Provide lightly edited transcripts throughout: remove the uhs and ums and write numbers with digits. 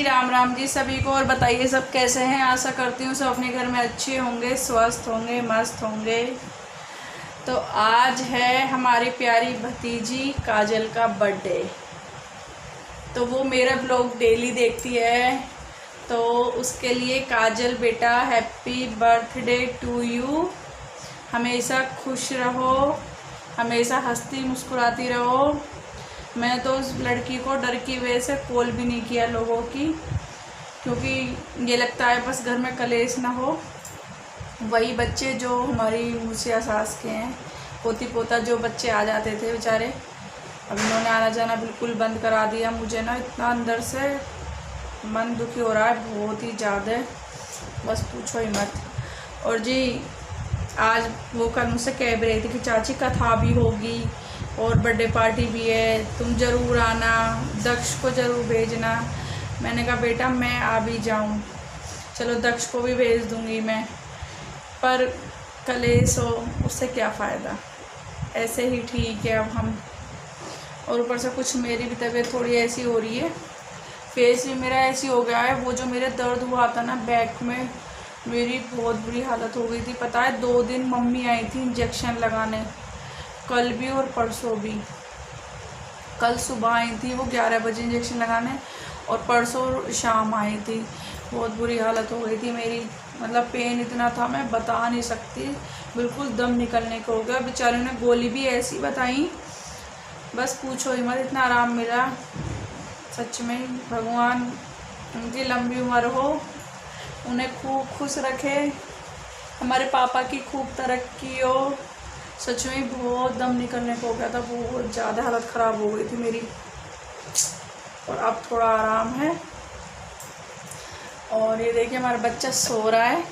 राम राम जी सभी को। और बताइए सब कैसे हैं। आशा करती हूँ सब अपने घर में अच्छे होंगे, स्वस्थ होंगे, मस्त होंगे। तो आज है हमारी प्यारी भतीजी काजल का बर्थडे। तो वो मेरा ब्लॉग डेली देखती है, तो उसके लिए काजल बेटा हैप्पी बर्थडे टू यू। हमेशा खुश रहो, हमेशा हंसती मुस्कुराती रहो। मैं तो उस लड़की को डर की वजह से कॉल भी नहीं किया लोगों की, क्योंकि ये लगता है बस घर में कलेश ना हो। वही बच्चे जो हमारी मुझसे सास के हैं, पोती पोता जो बच्चे आ जाते थे बेचारे, अब इन्होंने आना जाना बिल्कुल बंद करा दिया। मुझे ना इतना अंदर से मन दुखी हो रहा है, बहुत ही ज़्यादा, बस पूछो ही मत। और जी आज वो कल मुझसे कह भी रही थी कि चाची कथा भी होगी और बर्थडे पार्टी भी है, तुम ज़रूर आना, दक्ष को ज़रूर भेजना। मैंने कहा बेटा मैं आ भी जाऊं, चलो दक्ष को भी भेज दूंगी मैं, पर कलेश हो उससे क्या फ़ायदा, ऐसे ही ठीक है अब हम। और ऊपर से कुछ मेरी भी तबीयत थोड़ी ऐसी हो रही है, फेस भी मेरा ऐसी हो गया है। वो जो मेरे दर्द हुआ था ना बैक में, मेरी बहुत बुरी हालत हो गई थी। पता है 2 दिन मम्मी आई थी इंजेक्शन लगाने, कल भी और परसों भी। कल सुबह आई थी वो 11 बजे इंजेक्शन लगाने, और परसों शाम आई थी। बहुत बुरी हालत हो गई थी मेरी, मतलब पेन इतना था मैं बता नहीं सकती, बिल्कुल दम निकलने को हो गया। बेचारे ने गोली भी ऐसी बताई, बस पूछो ही मत, इतना आराम मिला सच में। भगवान उनकी लंबी उम्र हो, उन्हें खूब खुश रखे, हमारे पापा की खूब तरक्की हो। सच में बहुत दम निकलने को हो गया था, बहुत ज़्यादा हालत ख़राब हो गई थी मेरी, और अब थोड़ा आराम है। और ये देखिए हमारा बच्चा सो रहा है,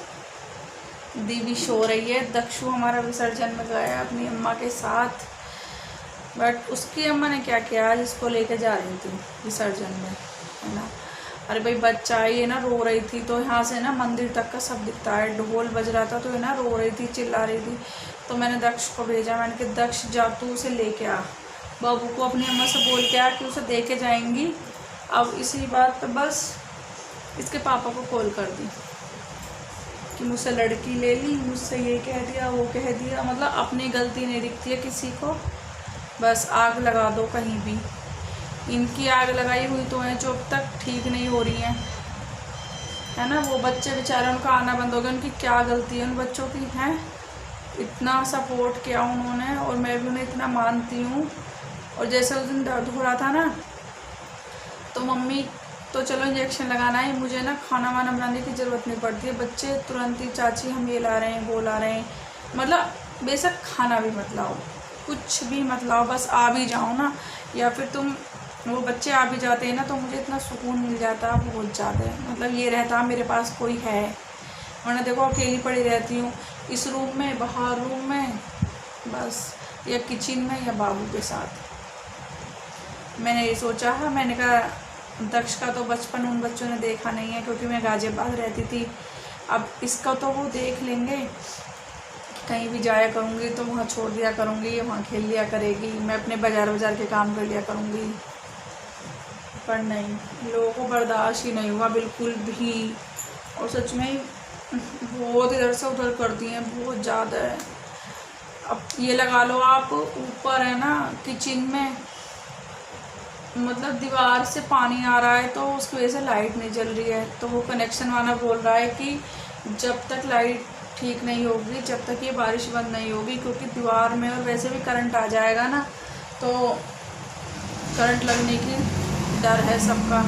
दीदी सो रही है। दक्षु हमारा विसर्जन में गया अपनी अम्मा के साथ, बट उसकी अम्मा ने क्या किया, आज इसको लेके जा रही थी विसर्जन में, है ना। अरे भाई बच्चा ये ना रो रही थी, तो यहाँ से ना मंदिर तक का सब दिखता है, ढोल बज रहा था, तो ये ना रो रही थी, चिल्ला रही थी। तो मैंने दक्ष को भेजा, मैंने कहा दक्ष जा तू उसे लेके आ, बाबू को अपनी अम्मा से बोल के आ कि उसे दे के जाएंगी। अब इसी बात पर बस इसके पापा को कॉल कर दी कि मुझसे लड़की ले ली, मुझसे ये कह दिया वो कह दिया, मतलब अपनी गलती नहीं दिखती है किसी को, बस आग लगा दो कहीं भी। इनकी आग लगाई हुई तो है जो अब तक ठीक नहीं हो रही हैं, है ना। वो बच्चे बेचारे, उनका आना बंद हो गया, उनकी क्या गलती है उन बच्चों की, हैं। इतना सपोर्ट किया उन्होंने, और मैं भी उन्हें इतना मानती हूँ। और जैसे उस दिन दर्द हो रहा था ना, तो मम्मी तो चलो इंजेक्शन लगाना है, मुझे ना खाना वाना बनाने की ज़रूरत नहीं पड़ती है। बच्चे तुरंत ही चाची हम ये ला रहे हैं वो ला रहे हैं, मतलब बेशक खाना भी मत लाओ, कुछ भी मत लाओ, बस आ भी जाओ ना, या फिर तुम वो बच्चे आ भी जाते हैं ना, तो मुझे इतना सुकून मिल जाता बहुत ज़्यादा। मतलब ये रहता मेरे पास कोई है, वरना देखो अकेली पड़ी रहती हूँ इस रूम में, बाहर रूम में, बस या किचन में या बाबू के साथ। मैंने ये सोचा है, मैंने कहा दक्ष का तो बचपन उन बच्चों ने देखा नहीं है, क्योंकि मैं गाजियाबाद रहती थी। अब इसका तो वो देख लेंगे, कहीं भी जाया करूँगी तो वहाँ छोड़ दिया करूँगी, वहाँ खेल लिया करेगी, मैं अपने बाज़ार के काम कर लिया करूँगी। पर नहीं, लोगों को बर्दाश्त ही नहीं हुआ बिल्कुल भी, और सच में बहुत इधर से उधर करती हैं, बहुत ज़्यादा है। अब ये लगा लो आप, ऊपर है ना किचन में, मतलब दीवार से पानी आ रहा है, तो उसकी वजह से लाइट नहीं जल रही है। तो वो कनेक्शन वाला बोल रहा है कि जब तक लाइट ठीक नहीं होगी, जब तक ये बारिश बंद नहीं होगी, क्योंकि दीवार में और वैसे भी करंट आ जाएगा ना, तो करंट लगने की डर है सबका।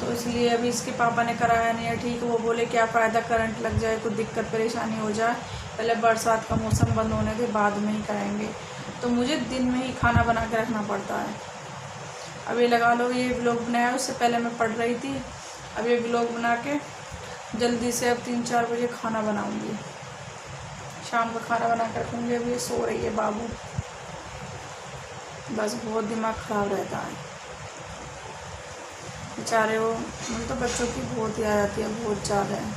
तो इसलिए अभी इसके पापा ने कराया नहीं है ठीक। वो बोले क्या फ़ायदा करंट लग जाए, कुछ दिक्कत परेशानी हो जाए, पहले बरसात का मौसम बंद होने के बाद में ही कराएंगे। तो मुझे दिन में ही खाना बना के रखना पड़ता है। अब ये लगा लो, ये व्लॉग बनाया उससे पहले मैं पढ़ रही थी, अब ये व्लॉग बना के जल्दी से अब 3-4 बजे खाना बनाऊंगी, शाम का खाना बना कर रखूँगी। अभी ये सो रही है बाबू, बस बहुत दिमाग ख़राब रहता है बेचारे। वो मुझे तो बच्चों की बहुत याद आती है, बहुत ज़्यादा है।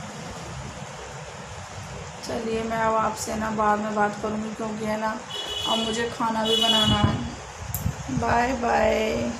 चलिए मैं अब आपसे ना बाद में बात करूँगी, क्योंकि है ना अब मुझे खाना भी बनाना है। Bye bye.